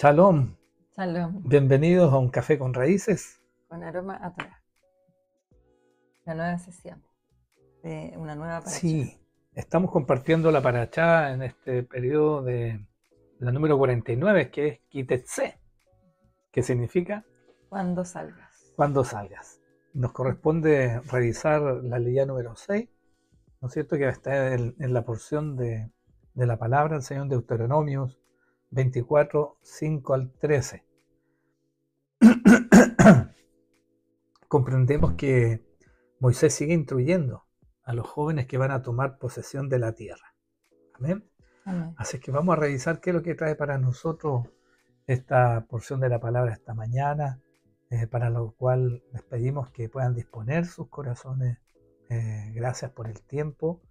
Shalom, Shalom, bienvenidos a un café con raíces. con aroma a Torah. La nueva sesión de una nueva paracha. Sí, estamos compartiendo la parachá en este periodo de la número 49, que es Kitetse, que significa Cuando salgas. cuando salgas. Nos corresponde revisar la ley número 6, ¿no es cierto? Que está en la porción de la palabra del Señor, Deuteronomios 24, 5 al 13. Comprendemos que Moisés sigue instruyendo a los jóvenes que van a tomar posesión de la tierra. Amén. Amén. Así que vamos a revisar qué es lo que trae para nosotros esta porción de la palabra esta mañana, para lo cual les pedimos que puedan disponer sus corazones. Gracias por el tiempo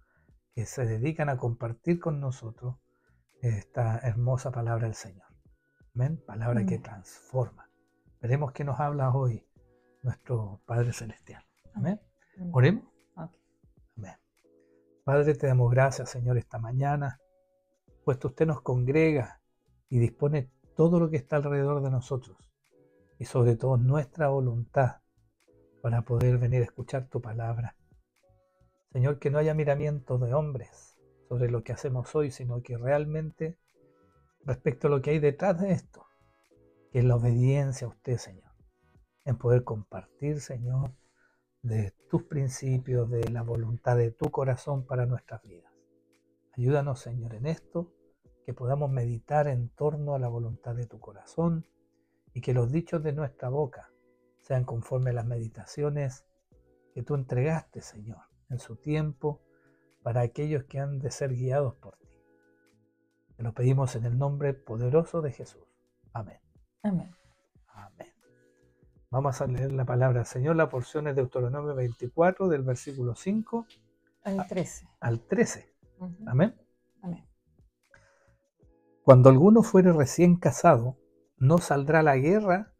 que se dedican a compartir con nosotros esta hermosa palabra del Señor. Amén. Palabra que transforma. Veremos qué nos habla hoy nuestro Padre Celestial. Amén. Oremos. Okay. Amén. Padre, te damos gracias, Señor, esta mañana, puesto usted nos congrega y dispone todo lo que está alrededor de nosotros y sobre todo nuestra voluntad para poder venir a escuchar tu palabra. Señor, que no haya miramiento de hombres sobre lo que hacemos hoy, sino que realmente respecto a lo que hay detrás de esto, que es la obediencia a usted, Señor, en poder compartir, Señor, de tus principios, de la voluntad de tu corazón para nuestras vidas. Ayúdanos, Señor, en esto, que podamos meditar en torno a la voluntad de tu corazón y que los dichos de nuestra boca sean conforme a las meditaciones que tú entregaste, Señor, en su tiempo para aquellos que han de ser guiados por ti. Te lo pedimos en el nombre poderoso de Jesús. Amén. Amén. Amén. Vamos a leer la palabra del Señor. La porción es de Deuteronomio 24, del versículo 5 al 13. Al 13. Uh-huh. Amén. Amén. Cuando alguno fuere recién casado, no saldrá a la guerra,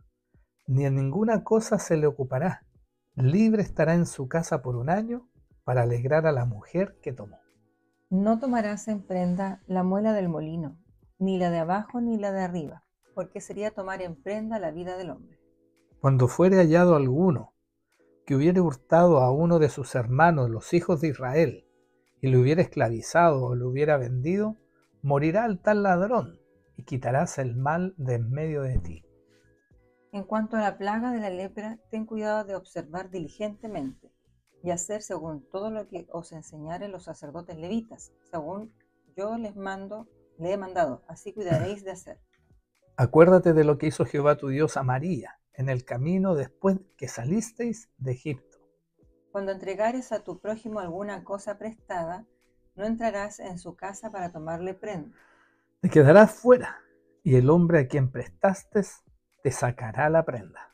ni en ninguna cosa se le ocupará. Libre estará en su casa por un año para alegrar a la mujer que tomó. No tomarás en prenda la muela del molino, ni la de abajo ni la de arriba, porque sería tomar en prenda la vida del hombre. Cuando fuere hallado alguno que hubiere hurtado a uno de sus hermanos, los hijos de Israel, y le hubiera esclavizado o le hubiera vendido, morirá el tal ladrón, y quitarás el mal de en medio de ti. En cuanto a la plaga de la lepra, ten cuidado de observar diligentemente y hacer según todo lo que os enseñaren los sacerdotes levitas, según yo le he mandado, así cuidaréis de hacer. Acuérdate de lo que hizo Jehová tu Dios a María en el camino después que salisteis de Egipto. Cuando entregares a tu prójimo alguna cosa prestada, no entrarás en su casa para tomarle prenda. Te quedarás fuera, y el hombre a quien prestaste te sacará la prenda.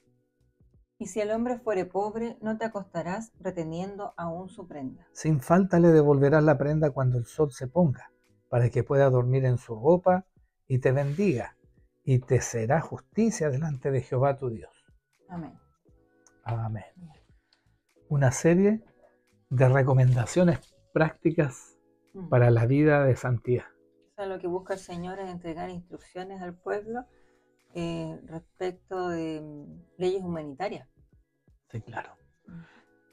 Y si el hombre fuere pobre, no te acostarás reteniendo aún su prenda. Sin falta le devolverás la prenda cuando el sol se ponga, para que pueda dormir en su ropa y te bendiga, y te será justicia delante de Jehová tu Dios. Amén. Amén. Una serie de recomendaciones prácticas para la vida de santidad. O sea, lo que busca el Señor es entregar instrucciones al pueblo respecto de leyes humanitarias. Sí, claro.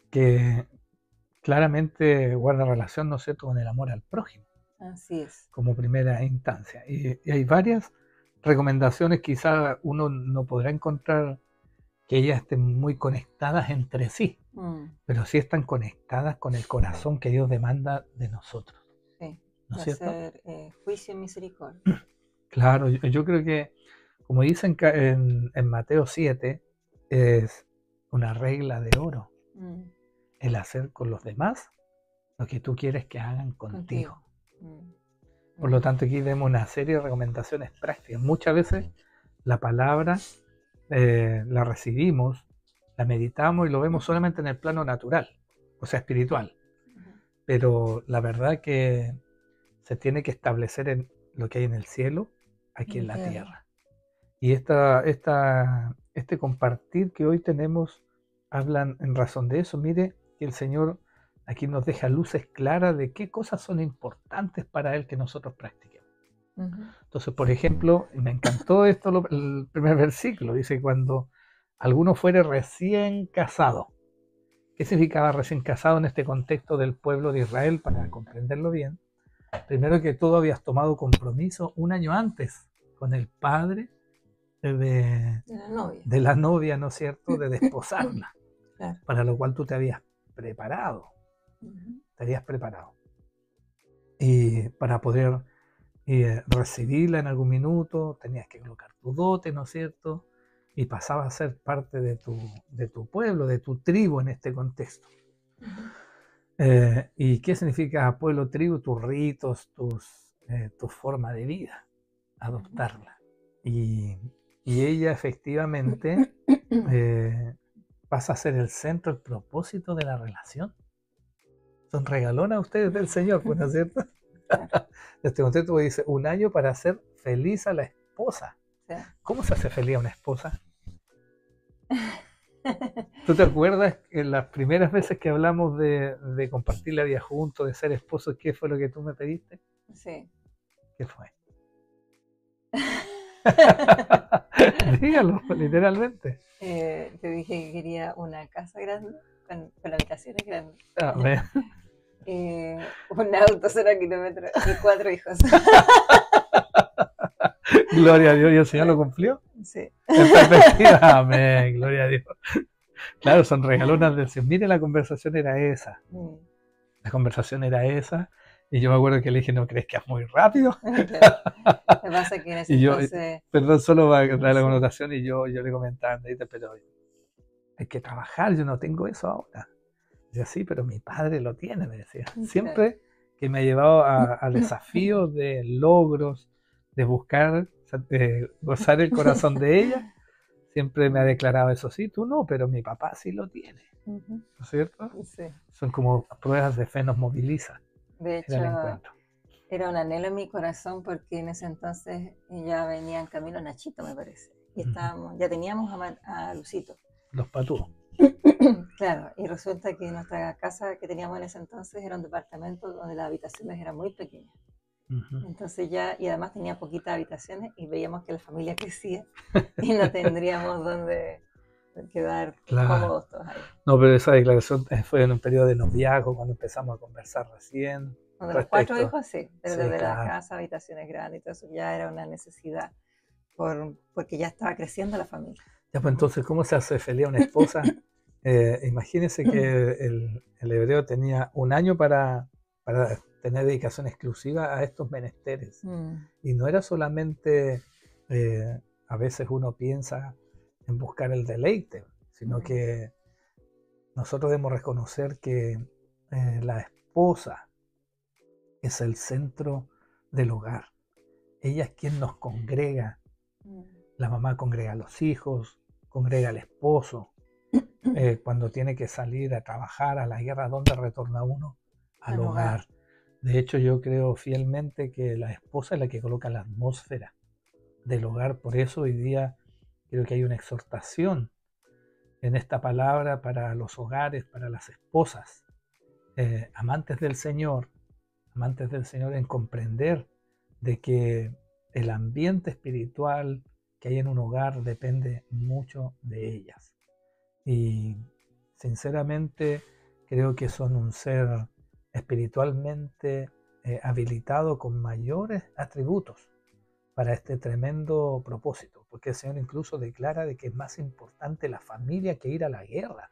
Que claramente guarda relación, ¿no es cierto?, con el amor al prójimo. Así es. Como primera instancia. Y hay varias recomendaciones, quizás uno no podrá encontrar que ellas estén muy conectadas entre sí, pero sí están conectadas con el corazón que Dios demanda de nosotros. Sí, ¿no es de cierto? hacer juicio y misericordia. Claro, yo creo que, como dicen en Mateo 7, es una regla de oro. El hacer con los demás lo que tú quieres que hagan contigo. Por lo tanto, aquí vemos una serie de recomendaciones prácticas. Muchas veces la palabra la recibimos, la meditamos y lo vemos solamente en el plano natural, o sea, espiritual. Pero la verdad que se tiene que establecer en lo que hay en el cielo, aquí en la tierra. Y este compartir que hoy tenemos, hablan en razón de eso. Mire que el Señor aquí nos deja luces claras de qué cosas son importantes para Él que nosotros practiquemos. Ujú. Entonces, por ejemplo, me encantó esto, el primer versículo, dice, cuando alguno fuere recién casado. ¿Qué significaba recién casado en este contexto del pueblo de Israel? Para comprenderlo bien, primero que todo habías tomado compromiso un año antes con el padre de, De la novia. de la novia, ¿no es cierto?, de desposarla, Claro. para lo cual tú te habías preparado, Ujú. te habías preparado. Y para poder recibirla en algún minuto, tenías que colocar tu dote, ¿no es cierto? Y pasaba a ser parte de tu pueblo, de tu tribu en este contexto. Ujú. ¿Y qué significa pueblo, tribu? Tus ritos, tu forma de vida, adoptarla. Y ella efectivamente pasa a ser el centro, el propósito de la relación. Son regalonas ustedes del Señor, pues, ¿no es cierto? Claro. En este contexto dice, un año para hacer feliz a la esposa. Sí. ¿Cómo se hace feliz a una esposa? ¿Tú te acuerdas que las primeras veces que hablamos de compartir la vida juntos, de ser esposos, qué fue lo que tú me pediste? Sí. ¿Qué fue? Dígalo, literalmente. Te dije que quería una casa grande con habitaciones grandes. A ver, Un auto 0 kilómetros y 4 hijos. gloria a Dios, ¿y el Señor lo cumplió? Sí. En perspectiva, amén, gloria a Dios. Claro, son regalonas del Señor. Mire, la conversación era esa. Mm. La conversación era esa. Y yo me acuerdo que le dije, ¿no crees que es muy rápido? Claro. Lo que pasa es que en ese Y yo, entonces. perdón, solo va a dar la Sí. connotación, y yo le comentaba, Andreita, pero hay que trabajar, yo no tengo eso ahora. Decía, sí, pero mi padre lo tiene, me decía. Claro. Siempre que me ha llevado a desafíos de logros, de buscar, gozar el corazón de ella, siempre me ha declarado eso, sí, tú no, pero mi papá sí lo tiene, Ujú. ¿no es cierto? Sí. Son como pruebas de fe, nos moviliza De en el hecho, encuentro. era un anhelo en mi corazón porque en ese entonces ya venía en camino Nachito, me parece. Y estábamos, ya teníamos a Lucito. Los patúos. Claro, y resulta que nuestra casa que teníamos en ese entonces era un departamento donde las habitaciones eran muy pequeñas. Entonces ya, y además tenía poquitas habitaciones y veíamos que la familia crecía y no tendríamos donde quedar cómodos todos ahí. No, pero esa declaración fue en un periodo de noviazgo, cuando empezamos a conversar recién. De los 4 hijos sí, pero Sí, desde la claro. casa, habitaciones grandes y todo eso ya era una necesidad porque ya estaba creciendo la familia. Ya, pues entonces, ¿cómo se hace feliz a una esposa? Imagínense que el hebreo tenía un año para tener dedicación exclusiva a estos menesteres. Y no era solamente, a veces uno piensa en buscar el deleite, sino que nosotros debemos reconocer que la esposa es el centro del hogar. Ella es quien nos congrega. La mamá congrega a los hijos, congrega al esposo. Cuando tiene que salir a trabajar a la guerra, ¿dónde retorna uno? Al hogar. De hecho, yo creo fielmente que la esposa es la que coloca la atmósfera del hogar. Por eso hoy día creo que hay una exhortación en esta palabra para los hogares, para las esposas, amantes del Señor, en comprender de que el ambiente espiritual que hay en un hogar depende mucho de ellas. Y sinceramente creo que son un ser espiritualmente habilitado con mayores atributos para este tremendo propósito, porque el Señor incluso declara de que es más importante la familia que ir a la guerra,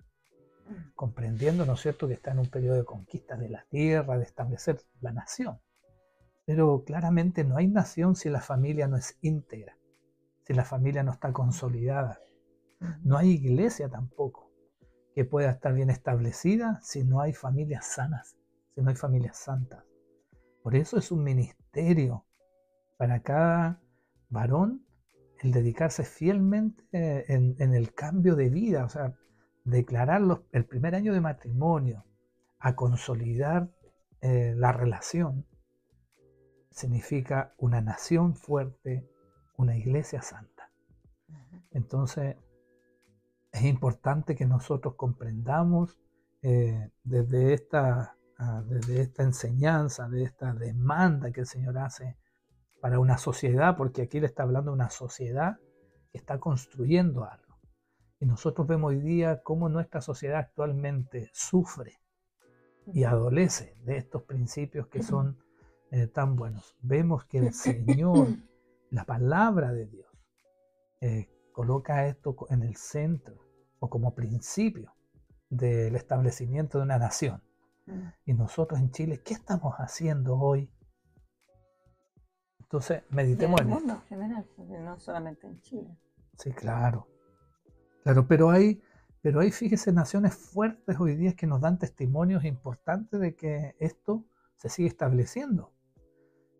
comprendiendo, ¿no es cierto?, que está en un periodo de conquista de la tierra, de establecer la nación. Pero claramente no hay nación si la familia no es íntegra, si la familia no está consolidada. No hay iglesia tampoco que pueda estar bien establecida si no hay familias sanas, si no hay familias santas. Por eso es un ministerio para cada varón el dedicarse fielmente en el cambio de vida, o sea, declarar el primer año de matrimonio, a consolidar la relación, significa una nación fuerte, una iglesia santa. Entonces, es importante que nosotros comprendamos desde esta enseñanza, de esta demanda que el Señor hace para una sociedad, porque aquí le está hablando de una sociedad que está construyendo algo. Y nosotros vemos hoy día cómo nuestra sociedad actualmente sufre y adolece de estos principios que son tan buenos. Vemos que el Señor, la palabra de Dios, coloca esto en el centro o como principio del establecimiento de una nación. Y nosotros en Chile, ¿qué estamos haciendo hoy? Entonces, meditemos en esto. En el mundo en general, porque no solamente en Chile. Sí, claro. Claro, pero hay, fíjese, naciones fuertes hoy día que nos dan testimonios importantes de que esto se sigue estableciendo.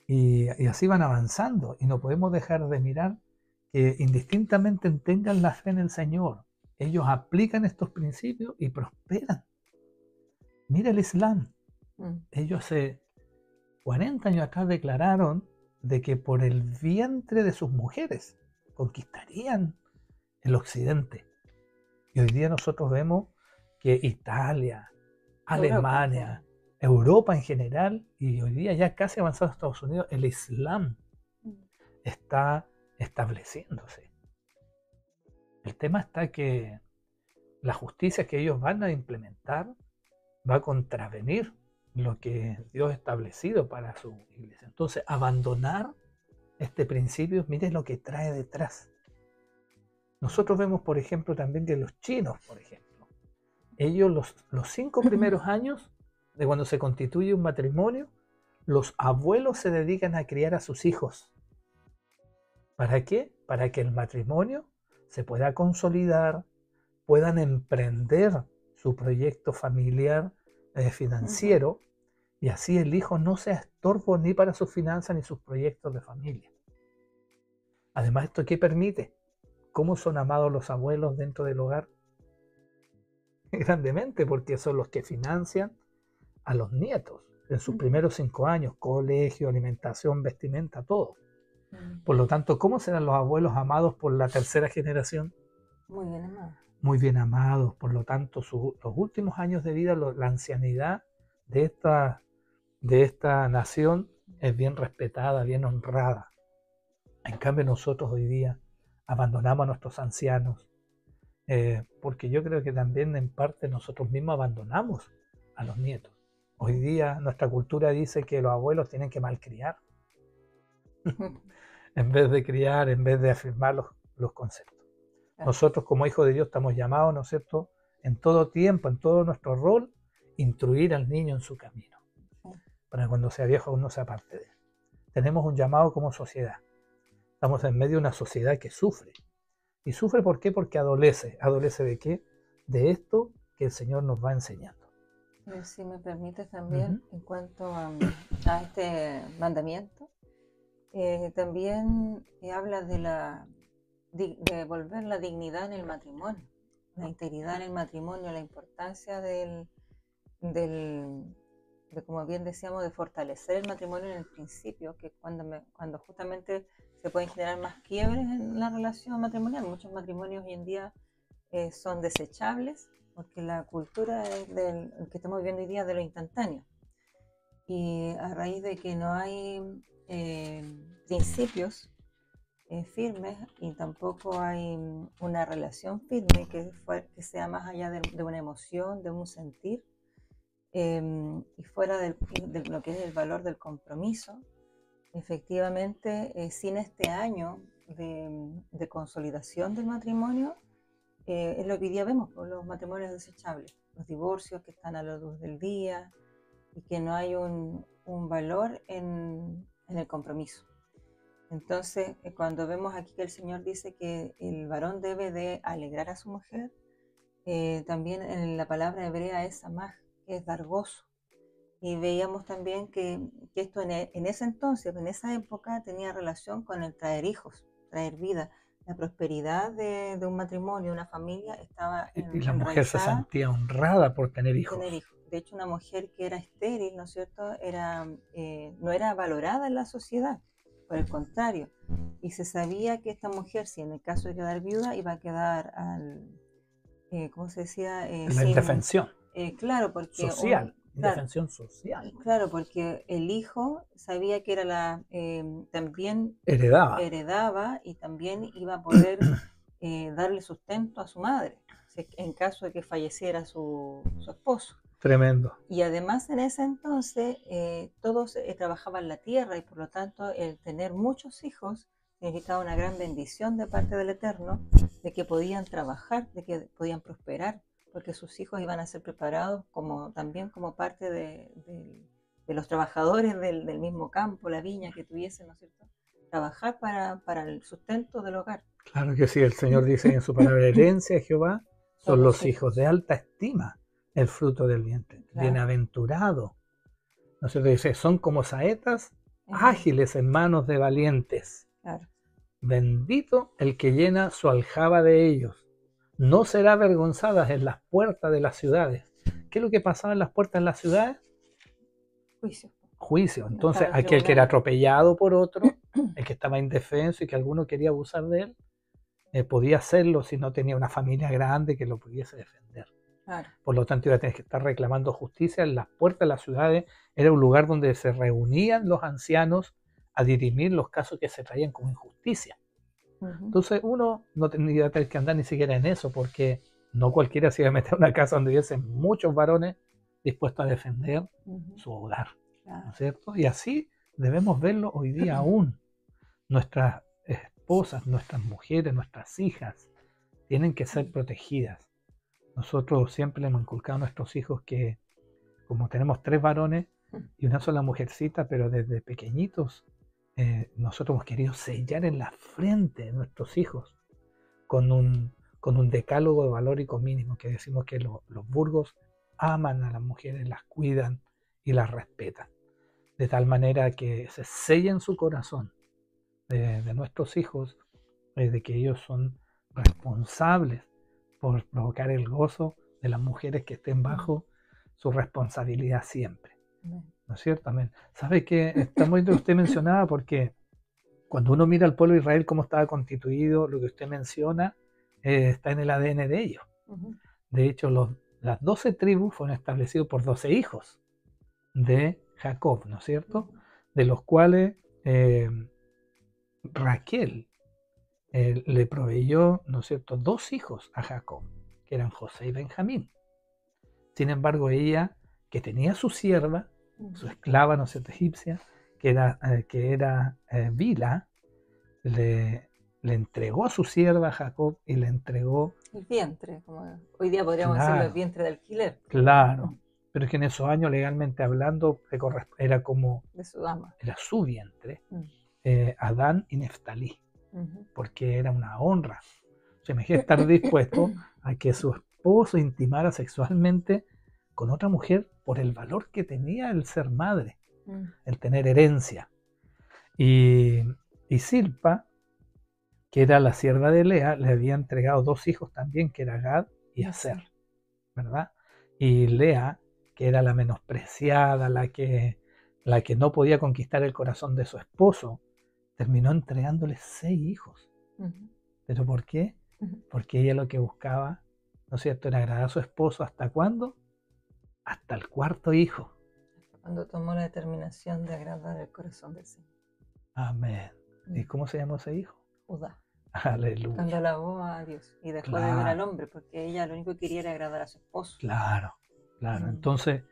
Y así van avanzando. Y no podemos dejar de mirar que indistintamente tengan la fe en el Señor, ellos aplican estos principios y prosperan. Mira el Islam. Ellos hace 40 años atrás declararon de que por el vientre de sus mujeres conquistarían el occidente. Y hoy día nosotros vemos que Italia, Alemania, Europa en general, y hoy día ya casi avanzado Estados Unidos, el Islam está estableciéndose. El tema está que la justicia que ellos van a implementar va a contravenir lo que Dios ha establecido para su iglesia. Entonces, abandonar este principio, miren lo que trae detrás. Nosotros vemos, por ejemplo, también que los chinos, por ejemplo, ellos los 5 primeros años de cuando se constituye un matrimonio, los abuelos se dedican a criar a sus hijos. ¿Para qué? Para que el matrimonio se pueda consolidar, puedan emprender su proyecto familiar financiero, y así el hijo no sea estorbo ni para sus finanzas ni sus proyectos de familia. Además, ¿esto qué permite? ¿Cómo son amados los abuelos dentro del hogar? Grandemente, porque son los que financian a los nietos en sus primeros 5 años, colegio, alimentación, vestimenta, todo. Por lo tanto, ¿cómo serán los abuelos amados por la tercera generación? Muy bien amados. Muy bien amados. Por lo tanto, los últimos años de vida, la ancianidad de esta nación es bien respetada, bien honrada. En cambio, nosotros hoy día abandonamos a nuestros ancianos, porque yo creo que también en parte nosotros mismos abandonamos a los nietos. Hoy día nuestra cultura dice que los abuelos tienen que malcriar en vez de criar, en vez de afirmar los conceptos. Nosotros como hijos de Dios estamos llamados, ¿no es cierto?, en todo tiempo, en todo nuestro rol, instruir al niño en su camino, para cuando sea viejo aún no se aparte de él. Tenemos un llamado como sociedad. Estamos en medio de una sociedad que sufre. ¿Y sufre por qué? Porque adolece. ¿Adolece de qué? De esto que el Señor nos va enseñando. Si me permites también, en cuanto a este mandamiento, también habla de devolver la dignidad en el matrimonio, la integridad en el matrimonio, la importancia de como bien decíamos, de fortalecer el matrimonio en el principio, que cuando justamente se pueden generar más quiebres en la relación matrimonial. Muchos matrimonios hoy en día son desechables, porque la cultura que estamos viviendo hoy día es de lo instantáneo. Y a raíz de que no hay principios firmes y tampoco hay una relación firme que sea más allá de una emoción, de un sentir, y fuera de lo que es el valor del compromiso, efectivamente, sin este año de consolidación del matrimonio, es lo que hoy día vemos por los matrimonios desechables, los divorcios que están a la luz del día y que no hay un valor en el compromiso. Entonces, cuando vemos aquí que el Señor dice que el varón debe de alegrar a su mujer, también en la palabra hebrea es samaj, que es dar gozo. Y veíamos también que esto en ese entonces, en esa época, tenía relación con el traer hijos, traer vida. La prosperidad de un matrimonio, una familia, estaba y la mujer se sentía honrada por tener hijos. De hecho, una mujer que era estéril, ¿no es cierto?, no era valorada en la sociedad, por el contrario. Y se sabía que esta mujer, si en el caso de quedar viuda, iba a quedar ¿cómo se decía? La indefensión. Claro, porque social. indefensión social. Claro, porque el hijo sabía que era también Heredaba. y también iba a poder darle sustento a su madre, en caso de que falleciera su esposo. Tremendo. Y además en ese entonces todos trabajaban la tierra y por lo tanto el tener muchos hijos significaba una gran bendición de parte del Eterno, de que podían trabajar, de que podían prosperar, porque sus hijos iban a ser preparados también como parte de los trabajadores del mismo campo, la viña que tuviesen, ¿no es cierto? Trabajar para el sustento del hogar. Claro que sí, el Señor dice en su palabra, herencia de Jehová son los hijos de alta estima, el fruto del vientre. Claro. Bienaventurado. ¿No es cierto? Dice, son como saetas ágiles en manos de valientes. Claro. Bendito el que llena su aljaba de ellos. No será avergonzada en las puertas de las ciudades. ¿Qué es lo que pasaba en las puertas de las ciudades? Juicio. Entonces, aquel que era atropellado por otro, el que estaba indefenso y que alguno quería abusar de él, podía hacerlo si no tenía una familia grande que lo pudiese defender. Claro. Por lo tanto, iba a tener que estar reclamando justicia. En las puertas de las ciudades era un lugar donde se reunían los ancianos a dirimir los casos que se traían como injusticia. Entonces uno no tendría que andar ni siquiera en eso, porque no cualquiera se iba a meter a una casa donde hubiesen muchos varones dispuestos a defender su hogar, ¿no es cierto? Y así debemos verlo hoy día aún. Nuestras esposas, nuestras mujeres, nuestras hijas tienen que ser protegidas. Nosotros siempre le hemos inculcado a nuestros hijos que, como tenemos 3 varones y una sola mujercita, pero desde pequeñitos, nosotros hemos querido sellar en la frente de nuestros hijos con un decálogo de valórico mínimo, que decimos que los burgos aman a las mujeres, las cuidan y las respetan, de tal manera que se sella en su corazón de nuestros hijos, de que ellos son responsables por provocar el gozo de las mujeres que estén bajo su responsabilidad siempre. ¿No es cierto? Amén. ¿Sabe qué? Está muy bien usted mencionaba, porque cuando uno mira al pueblo de Israel cómo estaba constituido, lo que usted menciona está en el ADN de ellos. De hecho, las 12 tribus fueron establecidas por 12 hijos de Jacob, ¿no es cierto? De los cuales Raquel le proveyó, ¿no es cierto?, 2 hijos a Jacob, que eran José y Benjamín. Sin embargo, ella, que tenía su sierva, su esclava, ¿no es cierto?, egipcia, que era Bila, le entregó a su sierva a Jacob y le entregó el vientre, como hoy día podríamos decirlo, el vientre de alquiler. Claro, pero es que en esos años, legalmente hablando, era como de su dama. Era su vientre, Adán y Neftalí, porque era una honra. O sea, imagínate estar dispuesto a que su esposo intimara sexualmente con otra mujer por el valor que tenía el ser madre, el tener herencia. Y Silpa, que era la sierva de Lea, le había entregado 2 hijos también, que era Gad y Aser, ¿verdad? Y Lea, que era la menospreciada, la que no podía conquistar el corazón de su esposo, terminó entregándole 6 hijos. ¿Pero por qué? Porque ella lo que buscaba, ¿no es cierto?, era agradar a su esposo. ¿Hasta cuándo? Hasta el 4.º hijo. Cuando tomó la determinación de agradar el corazón del Señor. Amén. ¿Y cómo se llamó ese hijo? Judá. Aleluya. Cuando alabó a Dios y dejó de ver al hombre, porque ella lo único que quería era agradar a su esposo. Claro. Entonces,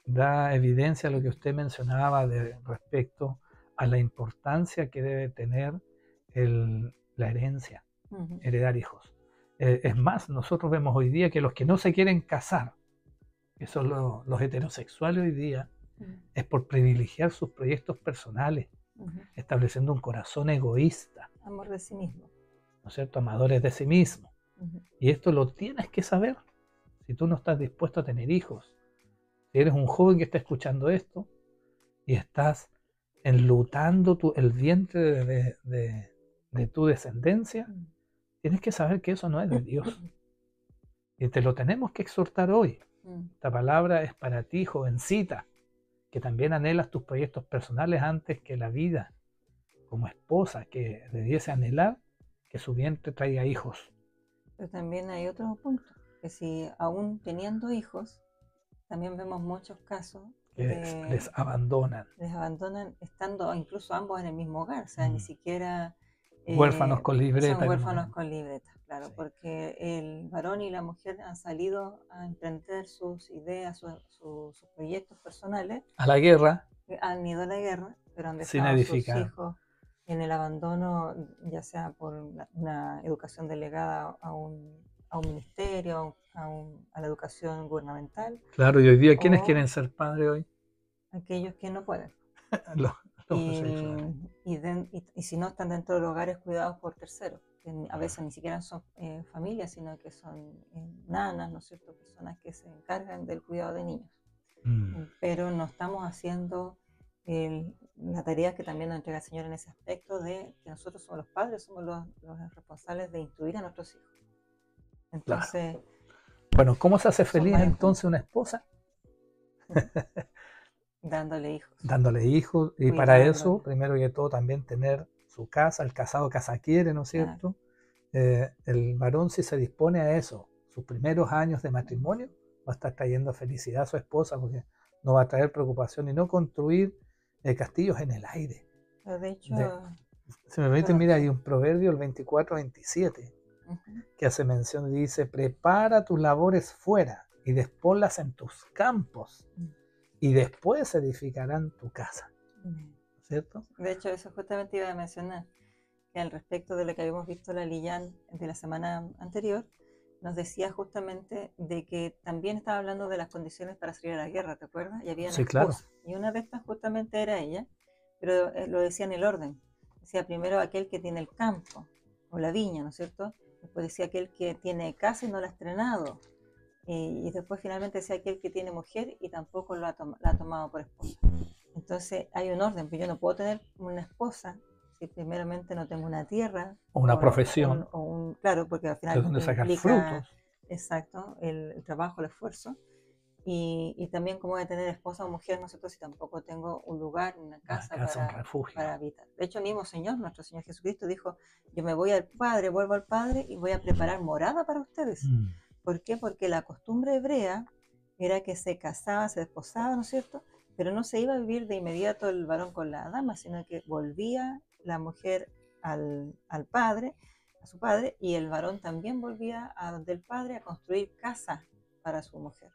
da evidencia a lo que usted mencionaba respecto a la importancia que debe tener la herencia, heredar hijos. Es más, nosotros vemos hoy día que los que no se quieren casar, que son los heterosexuales hoy día, es por privilegiar sus proyectos personales, estableciendo un corazón egoísta. Amor de sí mismo. ¿No es cierto? Amadores de sí mismo. Y esto lo tienes que saber si tú no estás dispuesto a tener hijos. Si eres un joven que está escuchando esto y estás enlutando el vientre de tu descendencia, tienes que saber que eso no es de Dios. Y te lo tenemos que exhortar hoy. Esta palabra es para ti, jovencita, que también anhelas tus proyectos personales antes que la vida, como esposa, que debiese anhelar que su vientre traiga hijos. Pero también hay otro punto, que si aún teniendo hijos, también vemos muchos casos que les abandonan. Les abandonan estando incluso ambos en el mismo hogar, o sea, ni siquiera huérfanos con libreta. Son huérfanos con libreta, claro, Sí. porque el varón y la mujer han salido a emprender sus ideas, sus proyectos personales. A la guerra. Han ido a la guerra, pero han sin dejado a edificar. sus hijos en el abandono, ya sea por una educación delegada a un ministerio, a la educación gubernamental. Claro, y hoy día, ¿quiénes quieren ser padres hoy? Aquellos que no pueden. los homosexuales. Y si no, están dentro de los hogares cuidados por terceros, que a veces ni siquiera son familias, sino que son nanas, ¿no es cierto?, personas que se encargan del cuidado de niños. Pero no estamos haciendo la tarea que también nos entrega el Señor en ese aspecto, de que nosotros somos los padres, somos los responsables de instruir a nuestros hijos. Entonces, claro. Bueno, ¿cómo se hace feliz entonces una esposa? Dándole hijos. Dándole hijos, y para eso, primero que todo, también tener su casa. El casado casa quiere, ¿no es cierto? Claro. El varón, si se dispone a eso, sus primeros años de matrimonio, va a estar trayendo felicidad a su esposa, porque no va a traer preocupación y no construir castillos en el aire. Pero de hecho... si me permite, mira, hay un proverbio, el 24-27, que hace mención y dice: prepara tus labores fuera y desponlas en tus campos, y después edificarán tu casa. ¿Cierto? De hecho, eso justamente iba a mencionar, que al respecto de lo que habíamos visto la Lillán de la semana anterior, nos decía justamente de que también estaba hablando de las condiciones para salir a la guerra, ¿te acuerdas? Y había sí, claro. Y una de estas justamente era ella, pero lo decía en el orden. Decía primero aquel que tiene el campo, o la viña, ¿no es cierto? Después decía aquel que tiene casa y no la ha estrenado. Y después finalmente decía aquel que tiene mujer y tampoco la ha tomado por esposa. Entonces hay un orden, pero yo no puedo tener una esposa si primeramente no tengo una tierra. O una profesión. Claro, porque al final ¿de dónde sacar frutos? Exacto, el trabajo, el esfuerzo. Y también cómo voy a tener esposa o mujer, ¿no es cierto?, si tampoco tengo un lugar, una casa un refugio para habitar. De hecho, el mismo Señor, nuestro Señor Jesucristo, dijo: yo me voy al Padre, vuelvo al Padre y voy a preparar morada para ustedes. ¿Por qué? Porque la costumbre hebrea era que se casaba, se desposaba, ¿no es cierto?, pero no se iba a vivir de inmediato el varón con la dama, sino que volvía la mujer al padre, a su padre, y el varón también volvía a donde el padre a construir casa para su mujer.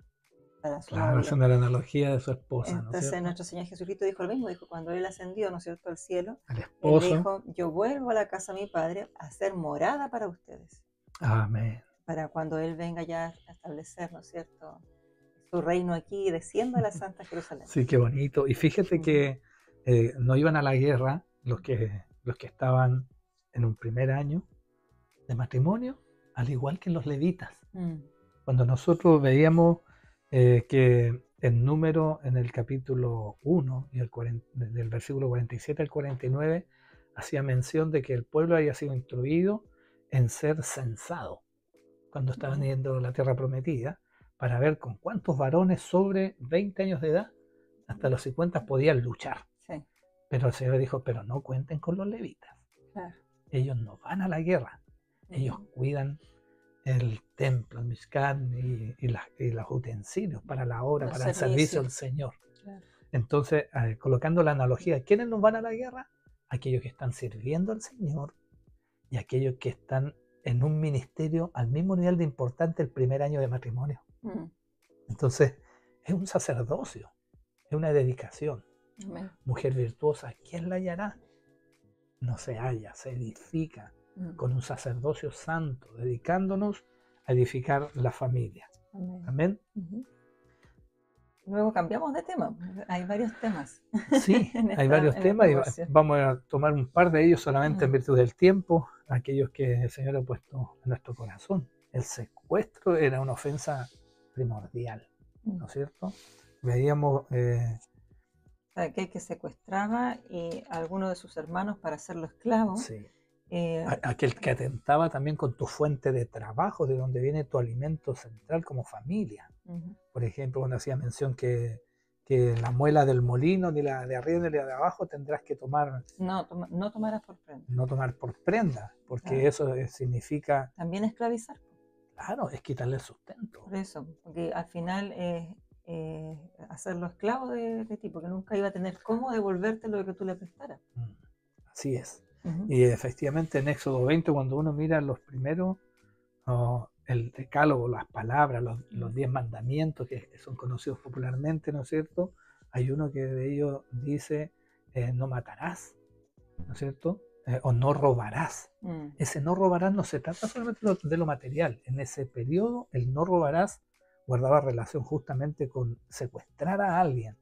Claro, haciendo la analogía de su esposa. Entonces, ¿no es nuestro Señor Jesucristo dijo lo mismo, dijo cuando Él ascendió, ¿no es cierto?, al cielo, al esposo. Él dijo: yo vuelvo a la casa de mi Padre a hacer morada para ustedes. Amén. Para cuando Él venga ya a establecer, ¿no es cierto?, su reino aquí, descienda a la Santa Jerusalén. Sí, qué bonito. Y fíjate que no iban a la guerra los que estaban en un primer año de matrimonio, al igual que los levitas. Cuando nosotros veíamos que el número en el capítulo 1 y del versículo 47 al 49 hacía mención de que el pueblo había sido instruido en ser censado cuando estaban yendo a la tierra prometida, para ver con cuántos varones sobre 20 años de edad hasta los 50 podían luchar. Sí. Pero el Señor dijo: pero no cuenten con los levitas. Claro. Ellos no van a la guerra. Ellos cuidan el templo, el Mishkan y los utensilios para la obra, para el servicio al Señor. Claro. Entonces, colocando la analogía, ¿quiénes no van a la guerra? Aquellos que están sirviendo al Señor y aquellos que están en un ministerio al mismo nivel de importante el primer año de matrimonio. Entonces, es un sacerdocio, es una dedicación. Amén. Mujer virtuosa, ¿quién la hallará? No se halla, se edifica con un sacerdocio santo, dedicándonos a edificar la familia. Amén. Luego cambiamos de tema, hay varios temas. Sí, hay varios temas y vamos a tomar un par de ellos solamente en virtud del tiempo, aquellos que el Señor ha puesto en nuestro corazón. El secuestro era una ofensa primordial, ¿no es cierto? Veíamos... aquel que secuestraba a alguno de sus hermanos para hacerlo esclavo. Sí. Aquel que atentaba también con tu fuente de trabajo, de donde viene tu alimento central como familia. Por ejemplo, cuando hacía mención que la muela del molino, ni la de arriba ni la de abajo, tendrás que tomar... No tomarás por prenda. No tomar por prenda, porque eso significa... También esclavizar. Claro, es quitarle el sustento. Por eso, porque al final hacerlo esclavo de ti, porque nunca iba a tener cómo devolverte lo que tú le prestaras. Así es. Ujú. Y efectivamente en Éxodo 20, cuando uno mira los primeros, el decálogo, las palabras, los 10 mandamientos que son conocidos popularmente, ¿no es cierto? Hay uno que de ellos dice, no matarás, ¿no es cierto? O no robarás. Ese no robarás no se trata solamente de lo material. En ese periodo, el no robarás guardaba relación justamente con secuestrar a alguien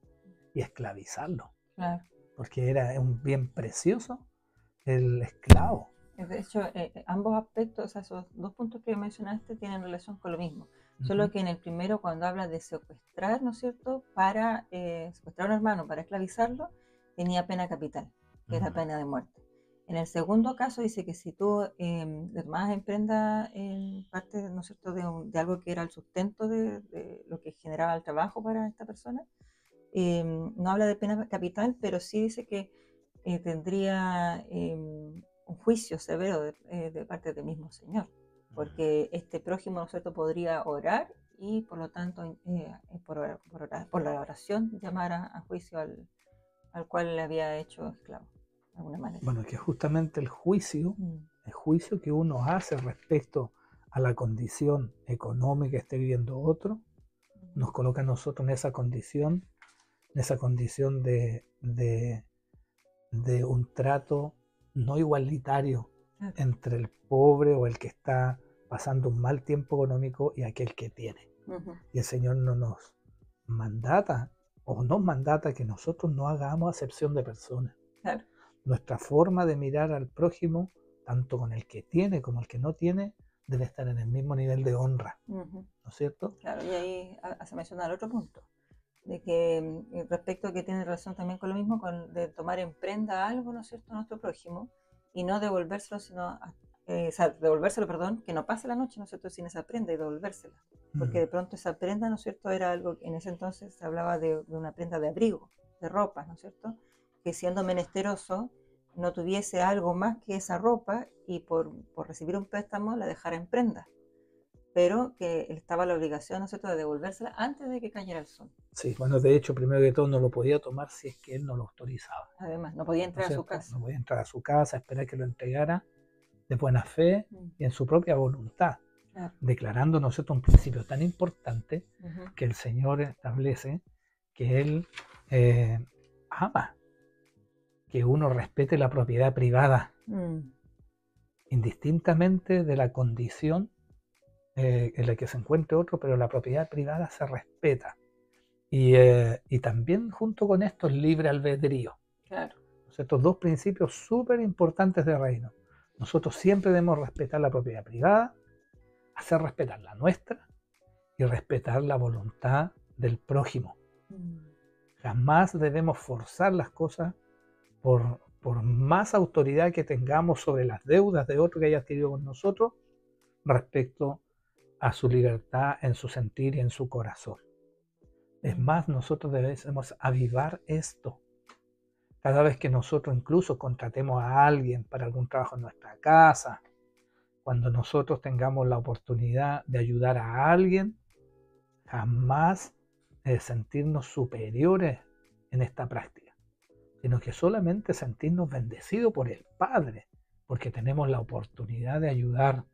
y esclavizarlo, Claro. porque era un bien precioso el esclavo. De hecho, ambos aspectos, o sea, esos dos puntos que mencionaste tienen relación con lo mismo. Ujú. Solo que en el primero, cuando habla de secuestrar, ¿no es cierto?, para secuestrar a un hermano, para esclavizarlo, tenía pena capital, que era pena de muerte. En el segundo caso dice que si tú le tomabas en prenda parte, ¿no es cierto?, de algo que era el sustento de lo que generaba el trabajo para esta persona, no habla de pena capital, pero sí dice que tendría un juicio severo de parte del mismo Señor, porque este prójimo, ¿no es cierto?, podría orar y por lo tanto por la oración llamar a juicio al cual le había hecho esclavo, de alguna manera. Bueno, que justamente el juicio que uno hace respecto a la condición económica que esté viviendo otro, nos coloca a nosotros en esa condición de un trato no igualitario entre el pobre o el que está pasando un mal tiempo económico y aquel que tiene. Y el Señor no nos mandata o nos mandata que nosotros no hagamos acepción de personas. Claro. Nuestra forma de mirar al prójimo, tanto con el que tiene como el que no tiene, debe estar en el mismo nivel de honra, ¿no es cierto? Claro, y ahí se menciona el otro punto, de que respecto a que tiene relación también con lo mismo, de tomar en prenda algo, ¿no es cierto?, a nuestro prójimo, y no devolvérselo, sino, que no pase la noche, ¿no es cierto?, sin esa prenda y devolvérsela, porque de pronto esa prenda, ¿no es cierto?, era algo que en ese entonces se hablaba de una prenda de abrigo, de ropa, ¿no es cierto?, que siendo menesteroso no tuviese algo más que esa ropa y por recibir un préstamo la dejara en prenda, pero que estaba la obligación, ¿no es cierto?, de devolvérsela antes de que cayera el sol. Sí, bueno, de hecho, primero que todo no lo podía tomar si es que él no lo autorizaba. Además, no podía entrar a su casa. No podía entrar a su casa, esperar que lo entregara de buena fe y en su propia voluntad, declarando, ¿no es cierto?, un principio tan importante que el Señor establece que Él ama que uno respete la propiedad privada, indistintamente de la condición en la que se encuentre otro, pero la propiedad privada se respeta. Y también junto con esto el libre albedrío. Claro. Estos dos principios súper importantes de reino. Nosotros siempre debemos respetar la propiedad privada, hacer respetar la nuestra y respetar la voluntad del prójimo. Jamás debemos forzar las cosas por más autoridad que tengamos sobre las deudas de otro que haya adquirido con nosotros respecto a su libertad en su sentir y en su corazón. Es más, nosotros debemos avivar esto. Cada vez que nosotros incluso contratemos a alguien para algún trabajo en nuestra casa, cuando nosotros tengamos la oportunidad de ayudar a alguien, jamás sentirnos superiores en esta práctica, sino que solamente sentirnos bendecidos por el Padre, porque tenemos la oportunidad de ayudar.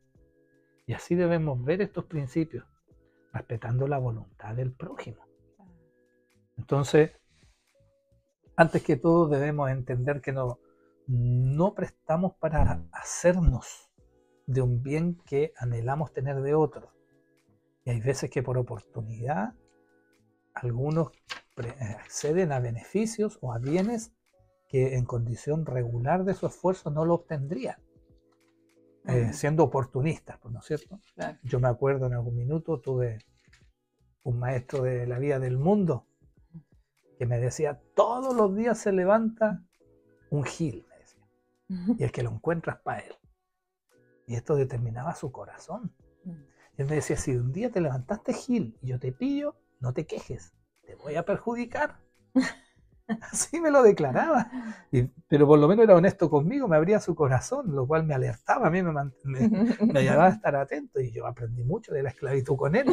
Y así debemos ver estos principios, respetando la voluntad del prójimo. Entonces, antes que todo debemos entender que no prestamos para hacernos de un bien que anhelamos tener de otros. Y hay veces que por oportunidad algunos acceden a beneficios o a bienes que en condición regular de su esfuerzo no lo obtendrían, siendo oportunistas, ¿no es cierto? Claro. Yo me acuerdo en algún minuto tuve un maestro de la vida del mundo que me decía, todos los días se levanta un gil, me decía, y el que lo encuentra es para él. Y esto determinaba su corazón. Y él me decía, si un día te levantaste gil y yo te pillo, no te quejes, te voy a perjudicar. Así me lo declaraba. Pero por lo menos era honesto conmigo, me abría su corazón, lo cual me alertaba, a mí me ayudaba a estar atento y yo aprendí mucho de la esclavitud con él.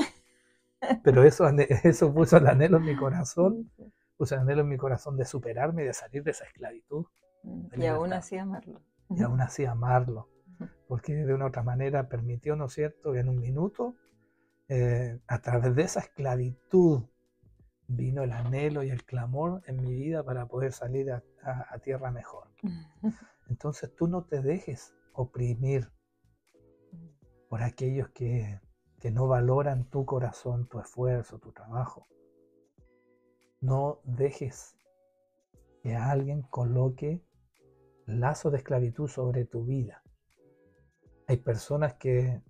Pero eso puso el anhelo en mi corazón, puso el anhelo en mi corazón de superarme y de salir de esa esclavitud. Y aún así amarlo. Y aún así amarlo. Porque de una u otra manera permitió, ¿no es cierto?, que en un minuto, a través de esa esclavitud, vino el anhelo y el clamor en mi vida para poder salir a tierra mejor. Entonces tú no te dejes oprimir por aquellos que no valoran tu corazón, tu esfuerzo, tu trabajo. No dejes que alguien coloque lazo de esclavitud sobre tu vida. Hay personas que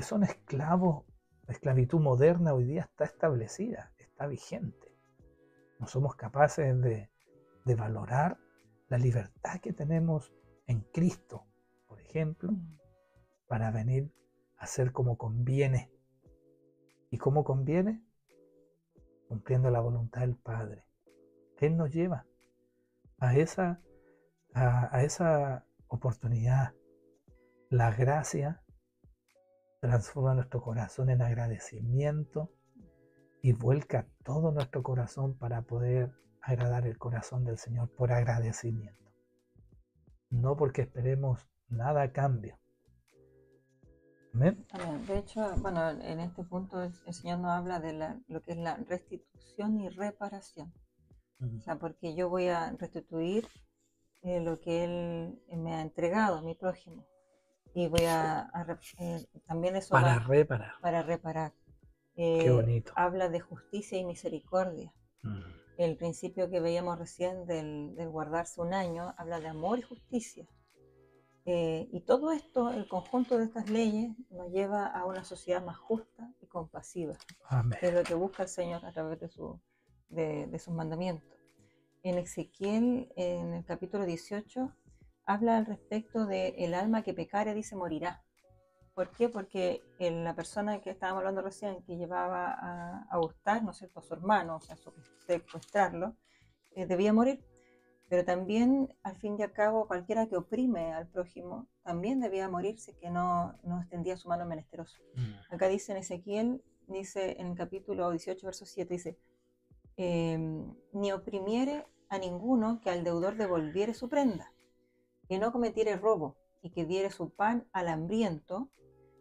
son esclavos. La esclavitud moderna hoy día está establecida, está vigente. No somos capaces de valorar la libertad que tenemos en Cristo, por ejemplo, para venir a hacer como conviene. ¿Y cómo conviene? Cumpliendo la voluntad del Padre. Él nos lleva a esa oportunidad. La gracia transforma nuestro corazón en agradecimiento y vuelca todo nuestro corazón para poder agradar el corazón del Señor por agradecimiento. No porque esperemos nada a cambio. ¿Amén? Amén. De hecho, bueno, en este punto el Señor nos habla de lo que es la restitución y reparación. O sea, porque yo voy a restituir lo que Él me ha entregado a mi prójimo. Y voy también eso para reparar. Para reparar. Qué bonito. Habla de justicia y misericordia. El principio que veíamos recién del guardarse un año, habla de amor y justicia. Y todo esto, el conjunto de estas leyes, nos lleva a una sociedad más justa y compasiva. Amén. Es lo que busca el Señor a través de sus mandamientos. En Ezequiel, en el capítulo 18, habla al respecto de el alma que pecare, dice, morirá. ¿Por qué? Porque la persona que estábamos hablando recién, que llevaba a hurtar, ¿no es cierto?, a su hermano, o sea, secuestrarlo, debía morir. Pero también, al fin y al cabo, cualquiera que oprime al prójimo también debía morirse, que no extendía su mano menesterosa. Acá dice en Ezequiel, dice en el capítulo 18, verso 7, dice, ni oprimiere a ninguno que al deudor devolviere su prenda, que no cometiere robo, y que diere su pan al hambriento,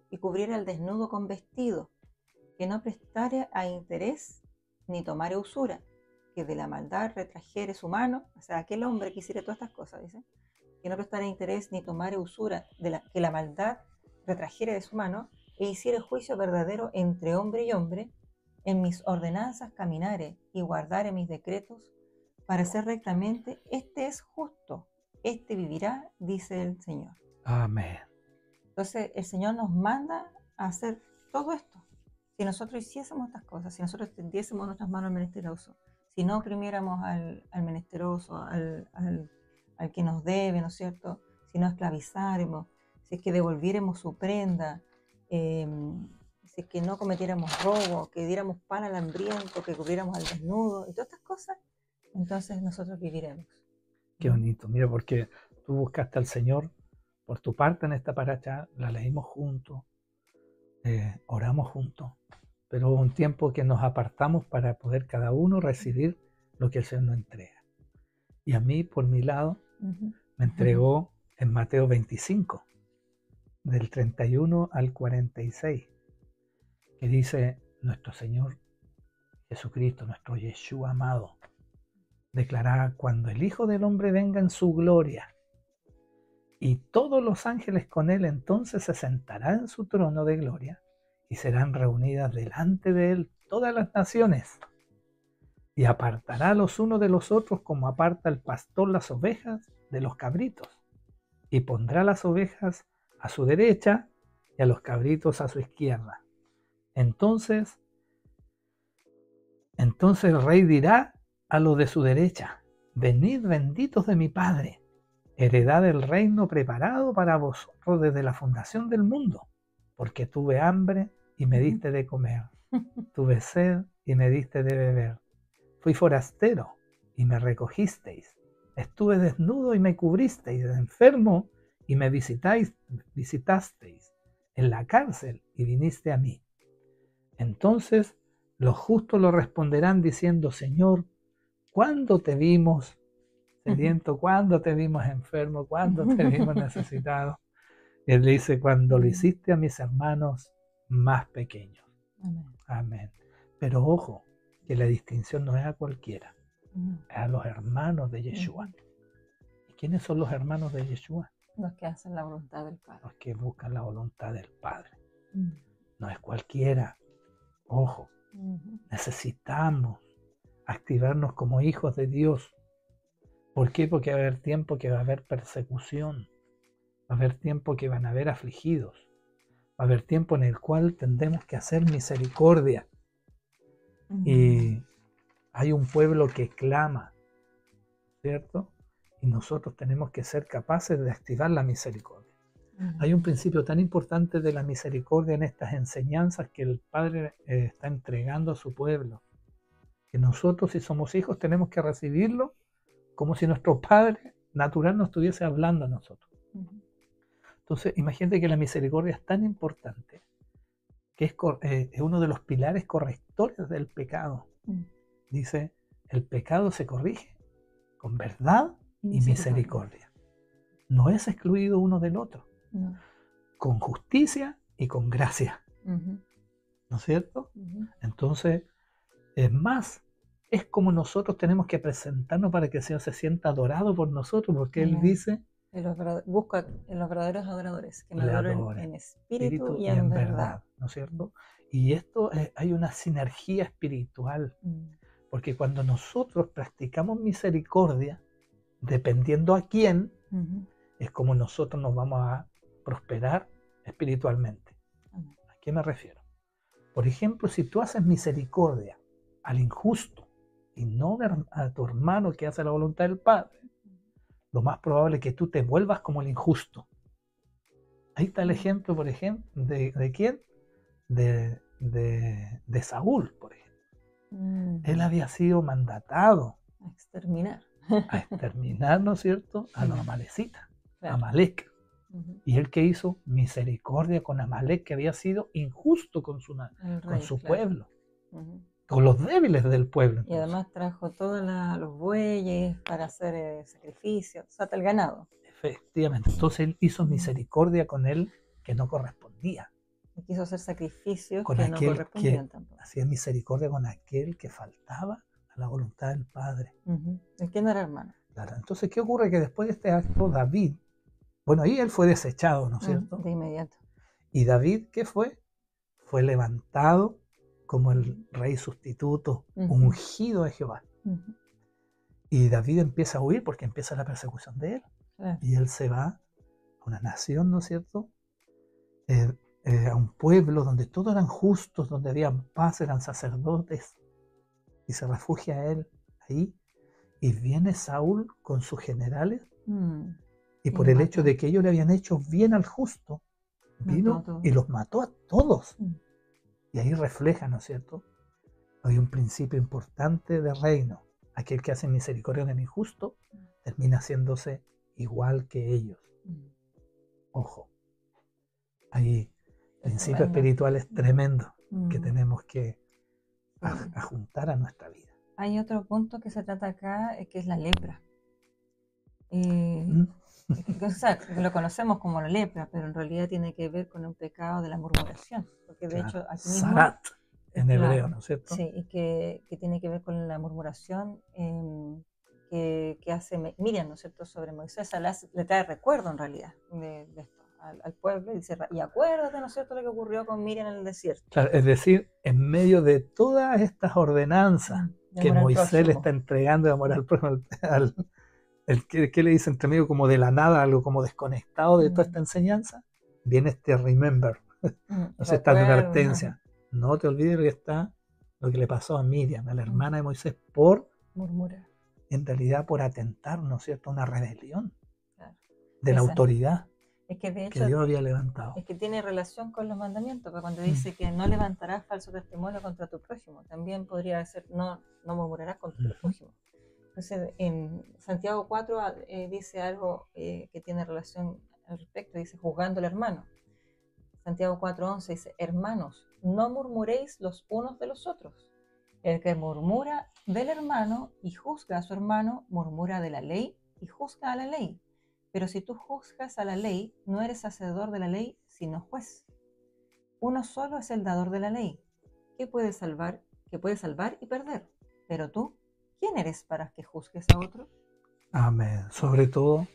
y cubriera al desnudo con vestido, que no prestare a interés, ni tomare usura, que de la maldad retrajere su mano, o sea, aquel hombre que hiciera todas estas cosas, dice, que no prestare interés ni tomare usura, que la maldad retrajere de su mano, e hiciere juicio verdadero entre hombre y hombre, en mis ordenanzas caminare y guardare mis decretos, para hacer rectamente, este es justo, este vivirá, dice el Señor. Amén. Entonces, el Señor nos manda a hacer todo esto. Si nosotros hiciésemos estas cosas, si nosotros extendiésemos nuestras manos al menesteroso, si no oprimiéramos al menesteroso, al que nos debe, ¿no es cierto? Si no esclavizáramos, si es que devolviéramos su prenda, si es que no cometiéramos robo, que diéramos pan al hambriento, que cubriéramos al desnudo y todas estas cosas, entonces nosotros viviremos. Qué bonito, mira, porque tú buscaste al Señor por tu parte en esta paracha, la leímos juntos, oramos juntos, pero hubo un tiempo que nos apartamos para poder cada uno recibir lo que el Señor nos entrega. Y a mí, por mi lado, me entregó en Mateo 25, del 31 al 46, que dice, nuestro Señor Jesucristo, nuestro Yeshua amado, declarará, cuando el Hijo del Hombre venga en su gloria, y todos los ángeles con él, entonces se sentará en su trono de gloria, y serán reunidas delante de él todas las naciones, y apartará los unos de los otros como aparta el pastor las ovejas de los cabritos, y pondrá las ovejas a su derecha y a los cabritos a su izquierda. Entonces el rey dirá a los de su derecha, venid benditos de mi Padre, heredad del reino preparado para vosotros desde la fundación del mundo, porque tuve hambre y me diste de comer, tuve sed y me diste de beber, fui forastero y me recogisteis, estuve desnudo y me cubristeis, enfermo y me visitasteis, en la cárcel y viniste a mí. Entonces los justos lo responderán diciendo, Señor, ¿cuándo te vimos sediento? ¿Cuándo te vimos enfermo? ¿Cuándo te vimos necesitado? Él dice, cuando lo hiciste a mis hermanos más pequeños. Amén. Amén. Pero ojo, que la distinción no es a cualquiera, es a los hermanos de Yeshua. ¿Y quiénes son los hermanos de Yeshua? Los que hacen la voluntad del Padre. Los que buscan la voluntad del Padre. No es cualquiera. Ojo, necesitamos activarnos como hijos de Dios. ¿Por qué? Porque va a haber tiempo que va a haber persecución. Va a haber tiempo que van a haber afligidos. Va a haber tiempo en el cual tendremos que hacer misericordia. Y hay un pueblo que clama, ¿cierto? Y nosotros tenemos que ser capaces de activar la misericordia. Hay un principio tan importante de la misericordia en estas enseñanzas que el Padre está entregando a su pueblo. Que nosotros, si somos hijos, tenemos que recibirlo como si nuestro Padre natural nos estuviese hablando a nosotros. Entonces, imagínate que la misericordia es tan importante que es uno de los pilares correctores del pecado. Dice, el pecado se corrige con verdad y misericordia. No es excluido uno del otro. No. Con justicia y con gracia. ¿No es cierto? Entonces, es más, es como nosotros tenemos que presentarnos para que el Señor se sienta adorado por nosotros, porque Él dice, busca en los verdaderos adoradores, que me adoren en espíritu y en verdad. ¿No es cierto? Y esto hay una sinergia espiritual, porque cuando nosotros practicamos misericordia, dependiendo a quién, es como nosotros nos vamos a prosperar espiritualmente. ¿A qué me refiero? Por ejemplo, si tú haces misericordia al injusto y no a tu hermano que hace la voluntad del Padre, lo más probable es que tú te vuelvas como el injusto. Ahí está el ejemplo, por ejemplo, ¿de quién? De Saúl, por ejemplo. Él había sido mandatado a exterminar, ¿no es cierto?, a los amalecitas, claro. Amalek. ¿Y él qué hizo? Misericordia con Amalek, que había sido injusto con su pueblo, con los débiles del pueblo. Entonces. Y además trajo todos los bueyes para hacer sacrificios, hasta el ganado. Efectivamente, entonces él hizo misericordia con él que no correspondía. Y quiso hacer sacrificios con que no correspondían tampoco. Hacía misericordia con aquel que faltaba a la voluntad del Padre. El que no era hermano. Claro, entonces, ¿qué ocurre? Que después de este acto, David, bueno, ahí él fue desechado, ¿no es cierto? De inmediato. Y David, ¿qué fue? Fue levantado como el rey sustituto, ungido de Jehová. Y David empieza a huir porque empieza la persecución de él. Y él se va a una nación, ¿no es cierto? A un pueblo donde todos eran justos, donde había paz, eran sacerdotes. Y se refugia a él ahí. Y viene Saúl con sus generales. Y por el hecho de que ellos le habían hecho bien al justo, vino y los mató a todos. Y ahí refleja, ¿no es cierto? Hay un principio importante de reino. Aquel que hace misericordia en el injusto termina haciéndose igual que ellos. Ojo. Hay principios espirituales tremendos que tenemos que ajuntar a nuestra vida. Hay otro punto que se trata acá, que es la lepra. O sea, lo conocemos como la lepra, pero en realidad tiene que ver con un pecado de la murmuración. Porque de hecho aquí mismo, Sarat en hebreo, ¿no es cierto? Sí, y que tiene que ver con la murmuración que hace Miriam, ¿no es cierto?, sobre Moisés. Le trae recuerdo en realidad de esto al pueblo y dice, y acuérdate, ¿no es cierto?, lo que ocurrió con Miriam en el desierto. Claro, es decir, en medio de todas estas ordenanzas que Moisés le está entregando de amor al prójimo, ¿qué le dice entre medio? Como de la nada, algo como desconectado de toda esta enseñanza, viene este remember, no sé, esta advertencia. No te olvides lo que le pasó a Miriam, a la hermana de Moisés, por murmurar. En realidad por atentar, ¿no es cierto?, una rebelión de la autoridad que de hecho, Dios había levantado. Es que tiene relación con los mandamientos, porque cuando dice que no levantarás falso testimonio contra tu prójimo, también podría ser no murmurarás contra tu prójimo. Entonces, en Santiago 4 dice algo que tiene relación al respecto, dice juzgando al hermano. Santiago 4:11 dice, hermanos, no murmuréis los unos de los otros. El que murmura del hermano y juzga a su hermano, murmura de la ley y juzga a la ley. Pero si tú juzgas a la ley, no eres hacedor de la ley, sino juez. Uno solo es el dador de la ley, que puede salvar y perder. Pero tú, ¿quién eres para que juzgues a otro? Amén. Sobre todo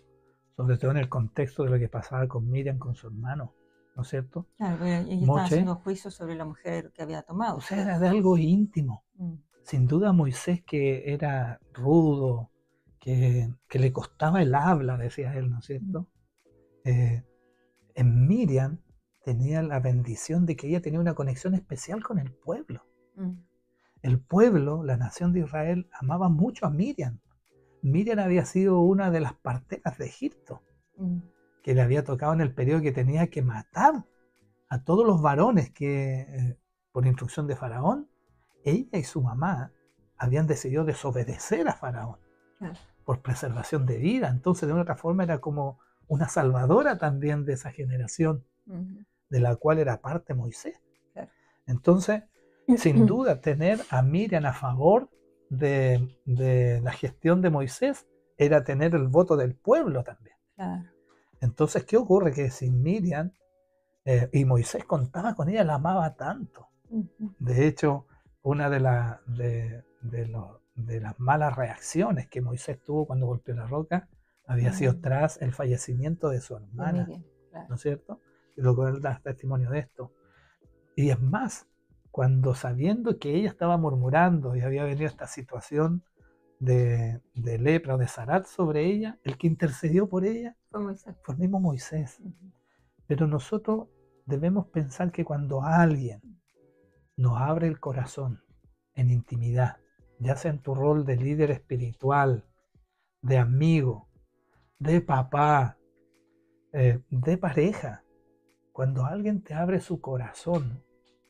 en el contexto de lo que pasaba con Miriam, con su hermano, ¿no es cierto? Claro, ella estaba Moche, haciendo juicio sobre la mujer que había tomado. o sea, era de algo íntimo. Sin duda Moisés, que era rudo, que le costaba el habla, decía él, ¿no es cierto? En Miriam tenía la bendición de que ella tenía una conexión especial con el pueblo. El pueblo, la nación de Israel, amaba mucho a Miriam. Miriam había sido una de las parteras de Egipto, que le había tocado en el periodo que tenía que matar a todos los varones que, por instrucción de Faraón, ella y su mamá habían decidido desobedecer a Faraón por preservación de vida. Entonces, de una otra forma, era como una salvadora también de esa generación, de la cual era parte Moisés. Entonces, sin duda, tener a Miriam a favor de la gestión de Moisés era tener el voto del pueblo también. Entonces, ¿qué ocurre? Que sin Miriam, y Moisés contaba con ella, la amaba tanto. De hecho, una de las malas reacciones que Moisés tuvo cuando golpeó la roca había sido tras el fallecimiento de su hermana, ¿no es cierto? Y luego él da testimonio de esto. Y es más, cuando sabiendo que ella estaba murmurando y había venido esta situación de lepra o de zarat sobre ella, el que intercedió por ella fue el mismo Moisés. Pero nosotros debemos pensar que cuando alguien nos abre el corazón en intimidad, ya sea en tu rol de líder espiritual, de amigo, de papá, de pareja, cuando alguien te abre su corazón,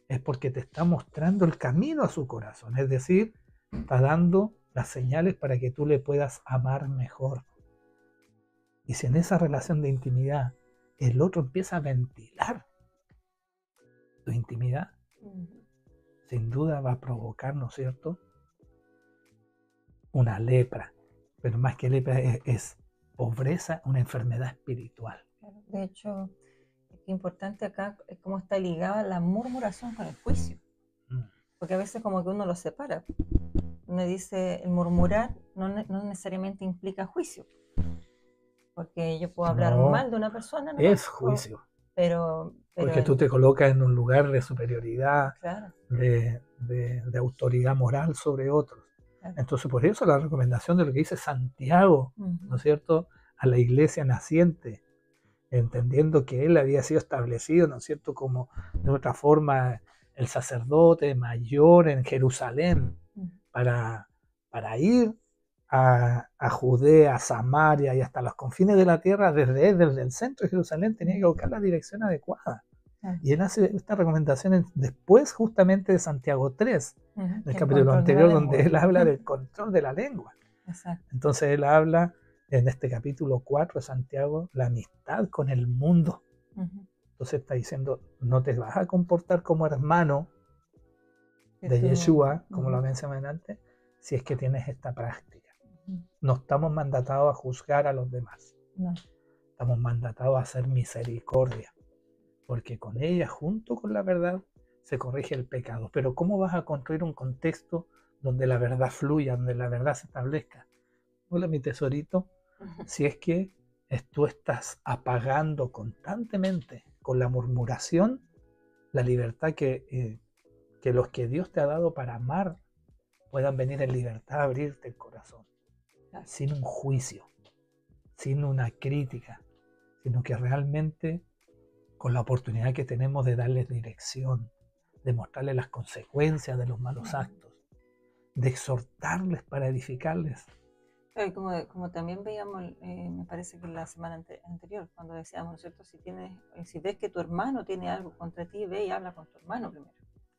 es porque te está mostrando el camino a su corazón, es decir, está dando las señales para que tú le puedas amar mejor. Y si en esa relación de intimidad el otro empieza a ventilar tu intimidad, sin duda va a provocar, ¿no es cierto?, una lepra, pero más que lepra es pobreza, una enfermedad espiritual. De hecho, es importante acá es cómo está ligada la murmuración con el juicio, porque a veces como que uno lo separa. Uno dice, el murmurar no necesariamente implica juicio, porque yo puedo hablar mal de una persona, ¿no? Es juicio. Pero porque tú te colocas en un lugar de superioridad, de autoridad moral sobre otros. Entonces, por eso la recomendación de lo que dice Santiago, ¿no es cierto?, a la iglesia naciente, entendiendo que él había sido establecido, ¿no es cierto?, como de otra forma el sacerdote mayor en Jerusalén, para ir a Judea, a Samaria y hasta los confines de la tierra, desde el centro de Jerusalén tenía que buscar la dirección adecuada. Y él hace esta recomendación después justamente de Santiago 3, del capítulo anterior, donde él habla del control de la lengua. Entonces él habla en este capítulo 4 de Santiago, la amistad con el mundo. Entonces está diciendo, no te vas a comportar como hermano de Yeshua, como lo mencioné antes, si es que tienes esta práctica. No estamos mandatados a juzgar a los demás. Estamos mandatados a hacer misericordia, porque con ella, junto con la verdad, se corrige el pecado. Pero ¿cómo vas a construir un contexto donde la verdad fluya, donde la verdad se establezca? Hola, mi tesorito, si es que tú estás apagando constantemente con la murmuración la libertad que los que Dios te ha dado para amar puedan venir en libertad a abrirte el corazón, sin un juicio, sin una crítica, sino que realmente con la oportunidad que tenemos de darles dirección, de mostrarles las consecuencias de los malos actos, de exhortarles para edificarles. Como también veíamos, me parece que la semana anterior, cuando decíamos, ¿no es cierto?, si ves que tu hermano tiene algo contra ti, ve y habla con tu hermano primero.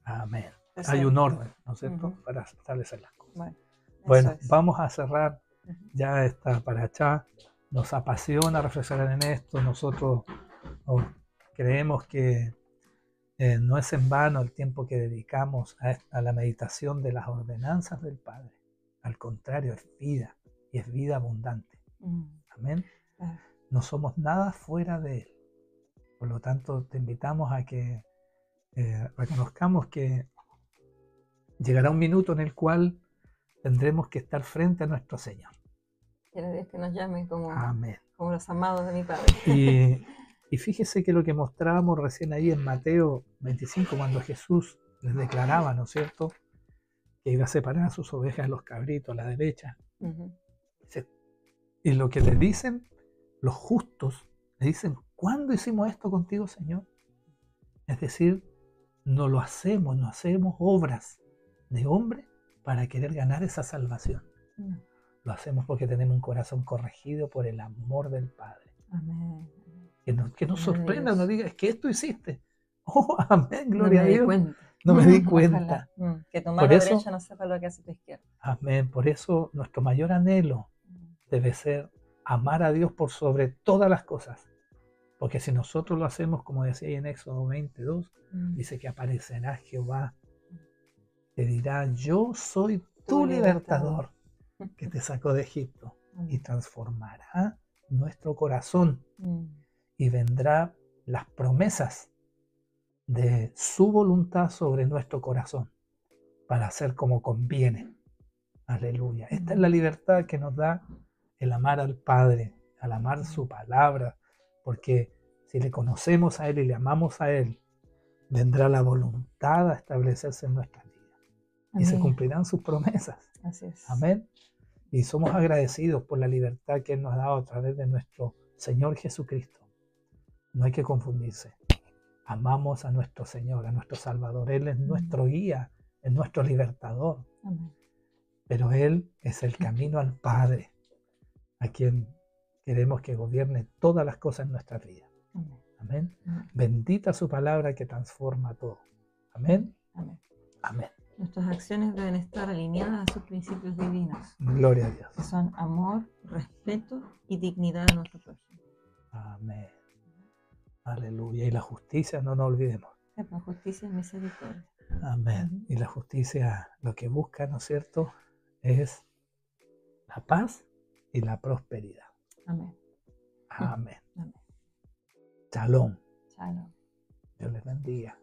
Amén. Entonces, hay un orden, ¿no es cierto?, para establecer las cosas. Bueno, vamos a cerrar ya esta paracha. Nos apasiona reflexionar en esto. Nosotros creemos que no es en vano el tiempo que dedicamos a la meditación de las ordenanzas del Padre. Al contrario, es vida y es vida abundante. Amén. No somos nada fuera de Él. Por lo tanto, te invitamos a que reconozcamos que llegará un minuto en el cual tendremos que estar frente a nuestro Señor. Quiero Dios que nos llame como, Amén. como los amados de mi Padre. Y fíjese que lo que mostrábamos recién ahí en Mateo 25, cuando Jesús les declaraba, ¿no es cierto?, que iba a separar a sus ovejas de los cabritos a la derecha. Y lo que le dicen los justos, le dicen, ¿cuándo hicimos esto contigo, Señor? Es decir, no hacemos obras de hombre para querer ganar esa salvación. Lo hacemos porque tenemos un corazón corregido por el amor del Padre. Amén. Que nos sorprenda, nos diga, es que esto hiciste. Oh, amén, gloria a Dios. Cuenta. No me di cuenta. Que tu mano derecha no sepa lo que hace tu izquierda. Amén. Por eso nuestro mayor anhelo debe ser amar a Dios por sobre todas las cosas. Porque si nosotros lo hacemos, como decía ahí en Éxodo 22, dice que aparecerá Jehová, te dirá, yo soy tu libertador, que te sacó de Egipto, y transformará nuestro corazón, y vendrá las promesas de su voluntad sobre nuestro corazón, para hacer como conviene. Aleluya. Esta es la libertad que nos da el amar al Padre, al amar su palabra, porque si le conocemos a Él y le amamos a Él, vendrá la voluntad a establecerse en nuestras vidas. Amén. Y se cumplirán sus promesas. Así es. Amén. Y somos agradecidos por la libertad que Él nos ha dado a través de nuestro Señor Jesucristo. No hay que confundirse. Amamos a nuestro Señor, a nuestro Salvador. Él es nuestro guía, es nuestro libertador. Amén. Pero Él es el camino al Padre, a quien queremos que gobierne todas las cosas en nuestras vidas. Amén. Amén. Amén. Bendita su palabra que transforma todo. Amén. Amén. Amén. Nuestras acciones deben estar alineadas a sus principios divinos. Gloria a Dios. Que son amor, respeto y dignidad a nuestro prójimo. Amén. Aleluya. Y la justicia, no nos olvidemos. La justicia es misericordia. Amén. Y la justicia lo que busca, ¿no es cierto?, es la paz y la prosperidad. Amén. Amén. Amén. Shalom. Shalom. Dios les bendiga.